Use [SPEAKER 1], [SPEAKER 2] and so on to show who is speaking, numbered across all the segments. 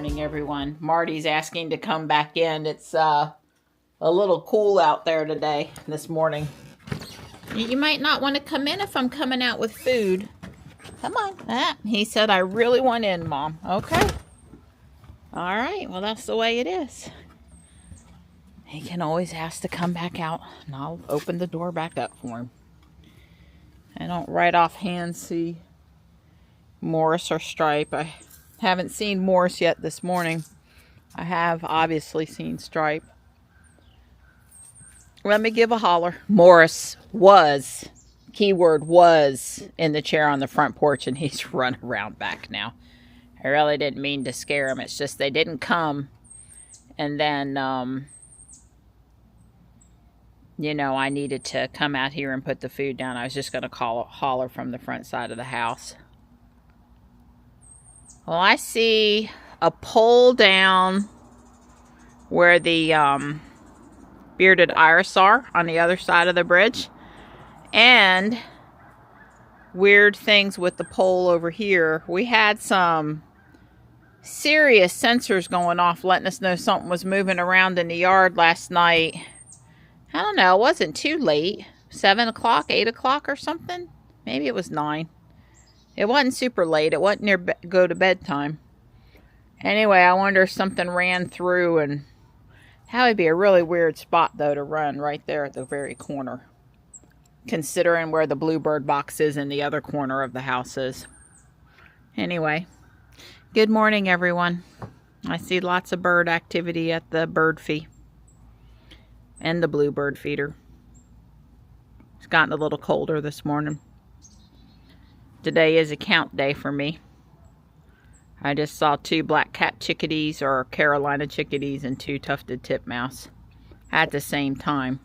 [SPEAKER 1] morning, everyone. Marty's asking to come back in. It's a little cool out there today, this morning. You might not want to come in if I'm coming out with food. Come on. He said, I really want in, Mom. Okay. All right. Well, that's the way it is. He can always ask to come back out, and I'll open the door back up for him. I don't right offhand see Morris or Stripe. I haven't seen Morris yet this morning. I have obviously seen Stripe. Let me give a holler. Morris was, keyword was, in the chair on the front porch, and he's run around back now. I really didn't mean to scare him. It's just they didn't come. And then, you know, I needed to come out here and put the food down. I was just going to holler from the front side of the house. Well, I see a pole down where the bearded iris are on the other side of the bridge. And weird things with the pole over here. We had some serious sensors going off letting us know something was moving around in the yard last night. I don't know. It wasn't too late. 7 o'clock, 8 o'clock or something. Maybe it was 9. It wasn't super late. It wasn't near go to bed time. Anyway, I wonder if something ran through, and that would be a really weird spot, though, to run right there at the very corner, considering where the bluebird box is in the other corner of the house is. Anyway, good morning, everyone. I see lots of bird activity at the bird feed and the bluebird feeder. It's gotten a little colder this morning. Today is a count day for me. I just saw 2 black cap chickadees, or Carolina chickadees, and 2 tufted titmouse at the same time.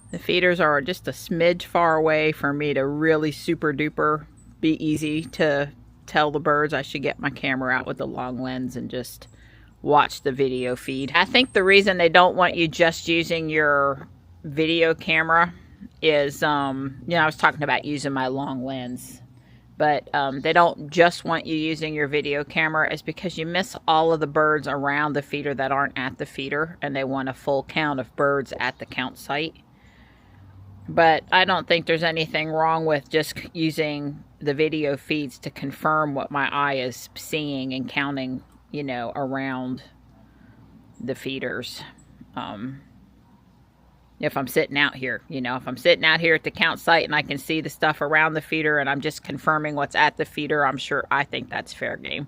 [SPEAKER 1] The feeders are just a smidge far away for me to really super duper be easy to tell the birds. I should get my camera out with the long lens and just watch the video feed. I think the reason they don't want you just using your video camera is, you know, I was talking about using my long lens, but they don't just want you using your video camera is because you miss all of the birds around the feeder that aren't at the feeder, and they want a full count of birds at the count site. But I don't think there's anything wrong with just using the video feeds to confirm what my eye is seeing and counting, you know, around the feeders. If I'm sitting out here, you know, if I'm sitting out here at the count site and I can see the stuff around the feeder and I'm just confirming what's at the feeder, I think that's fair game.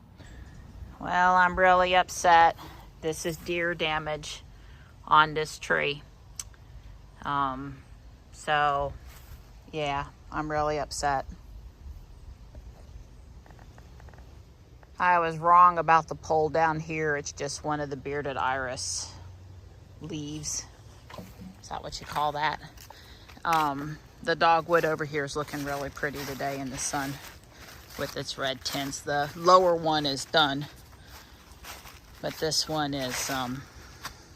[SPEAKER 1] Well, I'm really upset. This is deer damage on this tree. So, yeah, I'm really upset. I was wrong about the pole down here. It's just one of the bearded iris leaves. Is that what you call that? The dogwood over here is looking really pretty today in the sun with its red tints. The lower one is done, but this one is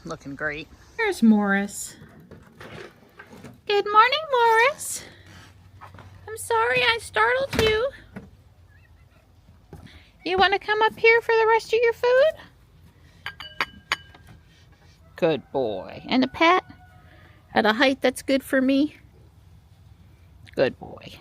[SPEAKER 1] looking great. There's Morris. Good morning, Morris. I'm sorry I startled you. You want to come up here for the rest of your food? Good boy. And a pet at a height that's good for me. Good boy.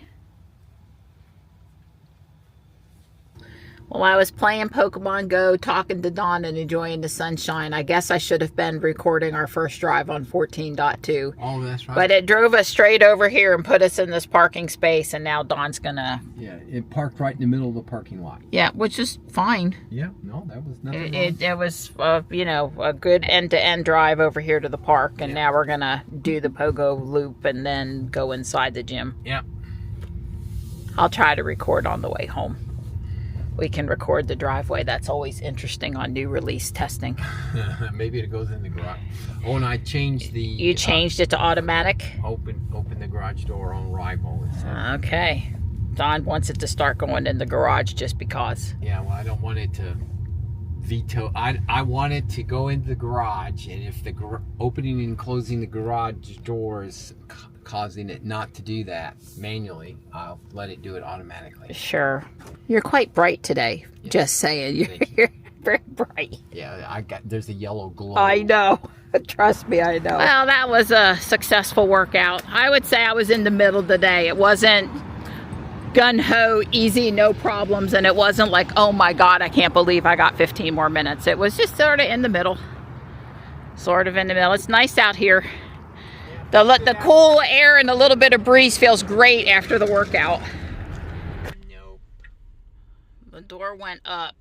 [SPEAKER 1] While I was playing Pokemon Go, talking to Dawn and enjoying the sunshine, I guess I should have been recording our first drive on 14.2.
[SPEAKER 2] Oh, that's right.
[SPEAKER 1] But it drove us straight over here and put us in this parking space, and now Dawn's gonna...
[SPEAKER 2] Yeah, it parked right in the middle of the parking lot.
[SPEAKER 1] Yeah, which is fine.
[SPEAKER 2] Yeah, no, that was nothing
[SPEAKER 1] It was, you know, a good end-to-end drive over here to the park, and now we're gonna do the pogo loop and then go inside the gym.
[SPEAKER 2] Yeah.
[SPEAKER 1] I'll try to record on the way home. We can record the driveway. That's always interesting on new release testing.
[SPEAKER 2] Maybe it goes in the garage. Oh, and I changed the...
[SPEAKER 1] You changed it to automatic?
[SPEAKER 2] Open the garage door on arrival.
[SPEAKER 1] Okay. Don wants it to start going in the garage just because.
[SPEAKER 2] Yeah, well, I don't want it to veto. I want it to go into the garage, and if the opening and closing the garage doors causing it not to do that manually, I'll let it do it automatically.
[SPEAKER 1] Sure. You're quite bright today. Yeah. Just saying. You're very bright.
[SPEAKER 2] Yeah, there's a yellow glow.
[SPEAKER 1] I know. Trust me, I know. Well, that was a successful workout. I would say I was in the middle today. It wasn't gun-ho, easy, no problems, and it wasn't like, oh my God, I can't believe I got 15 more minutes. It was just sort of in the middle. Sort of in the middle. It's nice out here. The cool air and a little bit of breeze feels great after the workout.
[SPEAKER 2] Nope.
[SPEAKER 1] The door went up,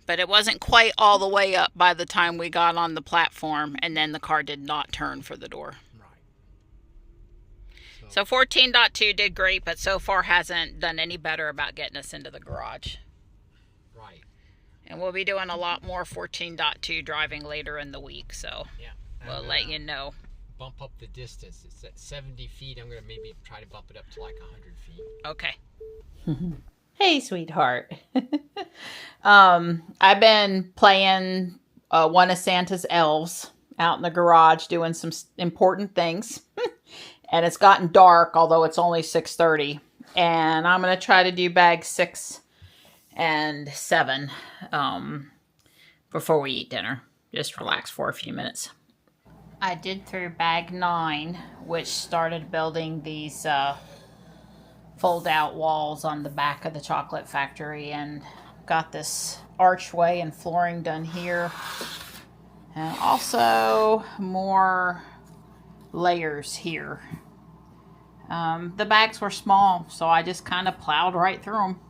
[SPEAKER 1] but it wasn't quite all the way up by the time we got on the platform, and then the car did not turn for the door.
[SPEAKER 2] Right.
[SPEAKER 1] So 14.2 did great, but so far hasn't done any better about getting us into the garage.
[SPEAKER 2] Right.
[SPEAKER 1] And we'll be doing a lot more 14.2 driving later in the week, so
[SPEAKER 2] yeah,
[SPEAKER 1] we'll let you know.
[SPEAKER 2] Bump up the distance. It's at 70 feet. I'm going to maybe try to bump it up to like 100 feet.
[SPEAKER 1] Okay. Hey, sweetheart. I've been playing one of Santa's elves out in the garage doing some important things. And it's gotten dark, although it's only 6:30. And I'm going to try to do bags 6 and 7 before we eat dinner. Just relax for a few minutes. I did through bag 9, which started building these fold-out walls on the back of the chocolate factory, and got this archway and flooring done here, and also more layers here. The bags were small, so I just kind of plowed right through them.